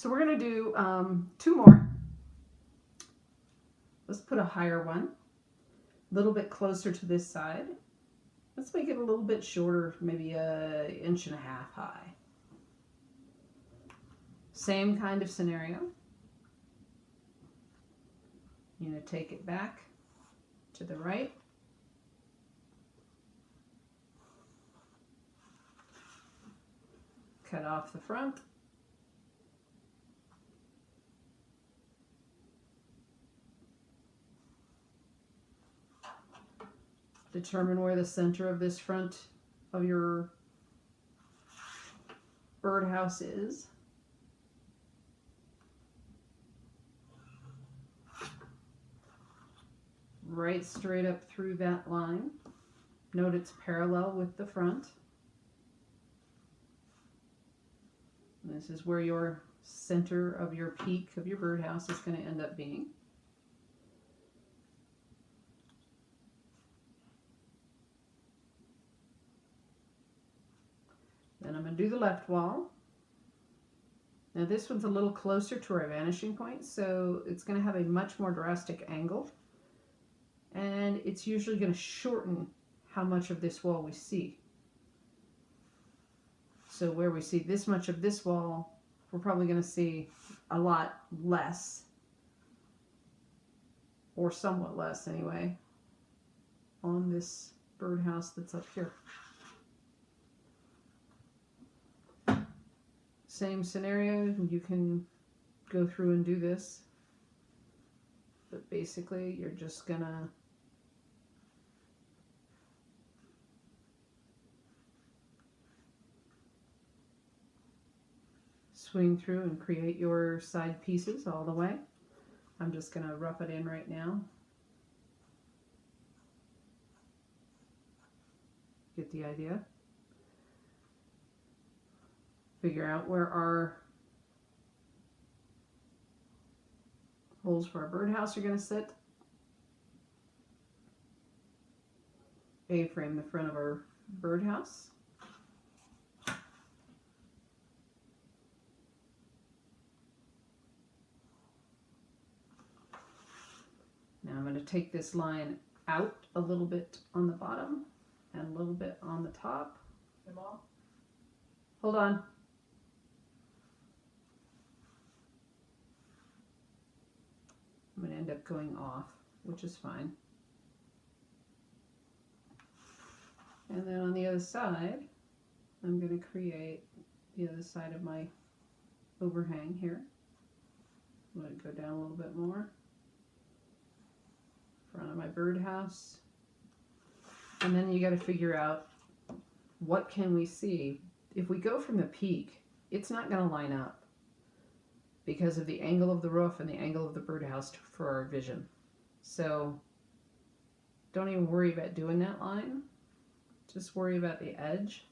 So we're going to do 2 more. Let's put a higher one, a little bit closer to this side. Let's make it a little bit shorter, maybe 1.5 inches high. Same kind of scenario. You're going to take it back to the right. Cut off the front. Determine where the center of this front of your birdhouse is. Right straight up through that line. Note it's parallel with the front. And this is where your center of your peak of your birdhouse is going to end up being. Then I'm going to do the left wall. Now this one's a little closer to our vanishing point, so it's going to have a much more drastic angle. And it's usually going to shorten how much of this wall we see. So where we see this much of this wall, we're probably going to see a lot less, or somewhat less anyway, on this birdhouse that's up here. Same scenario, you can go through and do this, but basically you're just gonna swing through and create your side pieces all the way. I'm just gonna rough it in right now. Get the idea? Figure out where our holes for our birdhouse are going to sit. A-frame the front of our birdhouse. Now I'm going to take this line out a little bit on the bottom and a little bit on the top. Hold on. I'm going to end up going off, which is fine. And then on the other side, I'm going to create the other side of my overhang here. Let it go down a little bit more. Front of my birdhouse. And then you got to figure out, what can we see? If we go from the peak, it's not going to line up because of the angle of the roof and the angle of the birdhouse for our vision. So don't even worry about doing that line. Just worry about the edge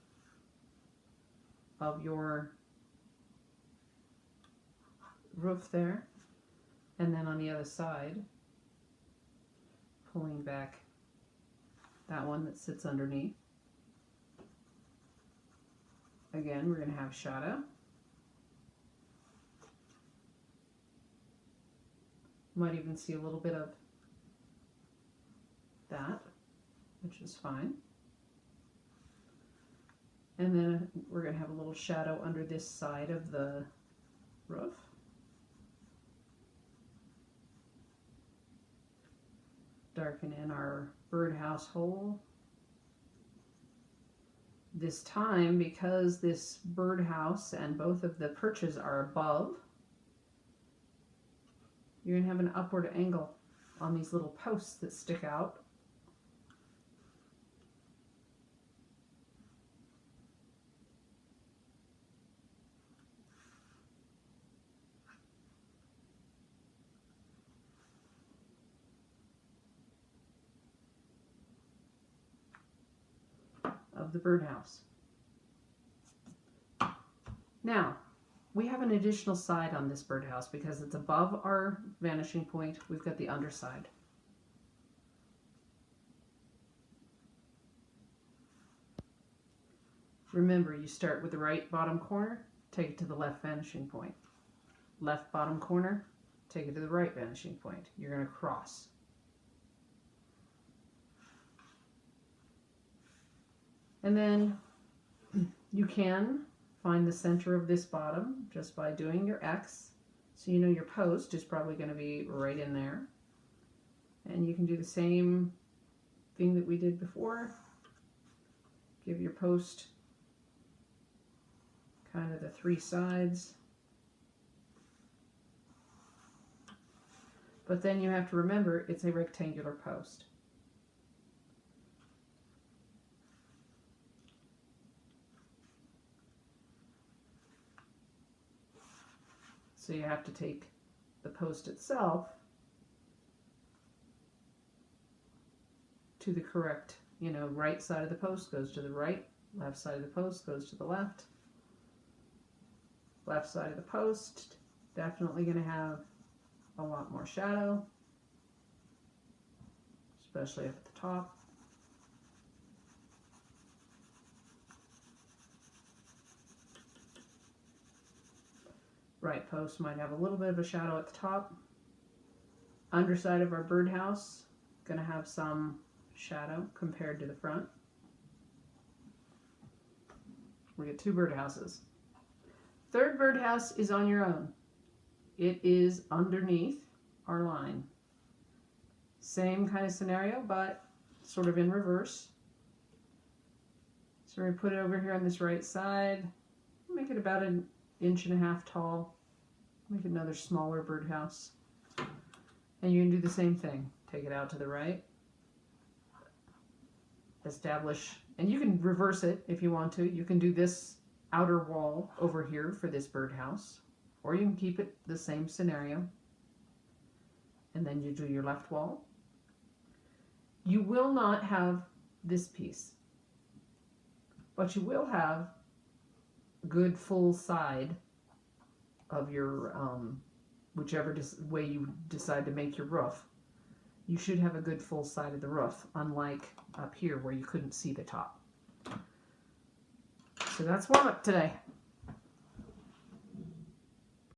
of your roof there. And then on the other side, pulling back that one that sits underneath. Again, we're going to have shadow. Might even see a little bit of that, which is fine. And then we're going to have a little shadow under this side of the roof. Darken in our birdhouse hole. This time, because this birdhouse and both of the perches are above, you're going to have an upward angle on these little posts that stick out. Of the birdhouse. Now, we have an additional side on this birdhouse because it's above our vanishing point. We've got the underside. Remember, you start with the right bottom corner, take it to the left vanishing point. left bottom corner, take it to the right vanishing point. You're going to cross. And then you can find the center of this bottom just by doing your X. So you know your post is probably going to be right in there. And you can do the same thing that we did before. Give your post kind of the 3 sides. But then you have to remember it's a rectangular post. So you have to take the post itself to the correct, right side of the post goes to the right, left side of the post goes to the left. Left side of the post, definitely going to have a lot more shadow, especially up at the top. Right post might have a little bit of a shadow at the top. Underside of our birdhouse, going to have some shadow compared to the front. We get 2 birdhouses. Third birdhouse is on your own. It is underneath our line. Same kind of scenario, but sort of in reverse. So we put it over here on this right side. Make it about 1.5 inches tall. Make another smaller birdhouse. And you can do the same thing. Take it out to the right. Establish, and you can reverse it if you want to. You can do this outer wall over here for this birdhouse, or you can keep it the same scenario. And then you do your left wall. You will not have this piece, but you will have a good full side of your, whichever way you decide to make your roof. You should have a good full side of the roof, unlike up here where you couldn't see the top. So that's warm up today.